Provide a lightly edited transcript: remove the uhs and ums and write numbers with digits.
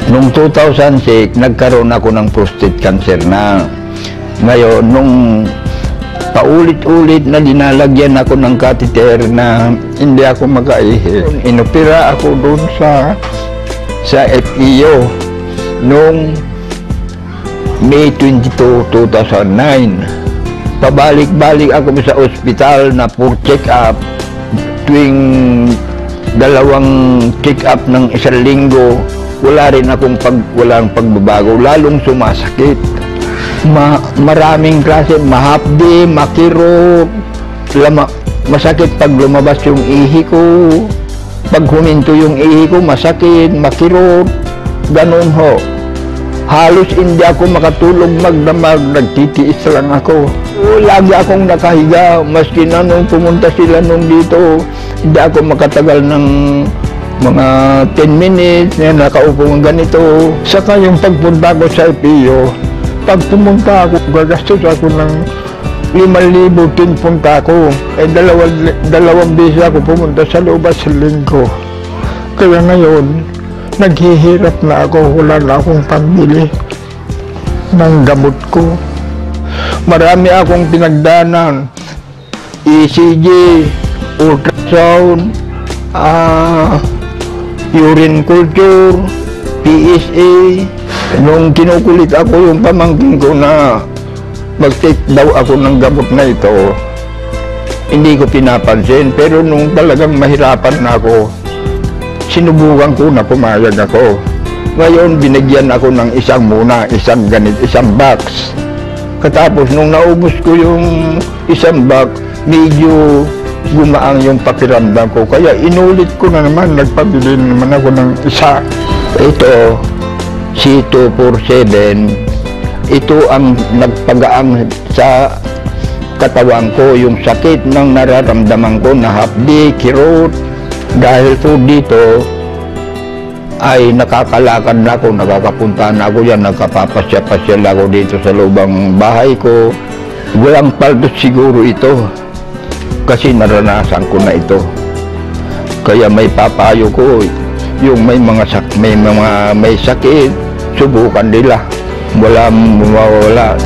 Noong 2006, nagkaroon ako ng prostate cancer na. Ngayon, nung paulit-ulit na dinalagyan ako ng catheter na hindi ako makaihi. Inopera ako doon sa FEO noong May 22, 2009. Pabalik-balik ako sa ospital na for check-up. Tuwing dalawang check-up ng isang linggo, wala rin akong walang pagbabago, lalong sumasakit. Maraming klase, mahapdi, makirot, masakit pag lumabas yung ihi ko, pag huminto yung ihi ko, masakit, makirot, ganun ho. Halos hindi ako makatulog magdamag, nagtitiis lang ako. Lagi akong nakahiga, maski na nung pumunta sila nung dito, hindi ako makatagal ng mga 10 minutes na nakaupo ng ganito. Saka yung pagpunta ko sa FEO, pag pumunta ako, gagastos ako ng 5,000 pinpunta ako. Dalawang beses ako pumunta sa loob sa linggo. Kaya ngayon, naghihirap na ako, wala na akong pambili ng gamot ko. Marami akong pinagdanan, ECG, ultrasound, urine culture, PSA. Nung kinukulit ako yung pamangkin ko na mag-take daw ako ng gamot na ito, hindi ko pinapansin. Pero nung talagang mahirapan na ako, sinubukan ko na pumayag ako. Ngayon, binigyan ako ng isang box. Katapos, nung naubos ko yung isang box, medyo gumaang yung pakiramdam ko. Kaya inulit ko na naman, nagpabili naman ako ng isa. Ito, C247, ito ang nagpagaang sa katawan ko, yung sakit ng nararamdaman ko na hapdi, kirot. Dahil po dito ay nakakalakad na ako, nakakapunta na ako yan, nakapapasya-pasya ako dito sa lubang bahay ko. Walang paldos siguro ito kasi naranasan ko na ito. Kaya may papayo ko, yung may sakit, subukan nila. Walang mawawala.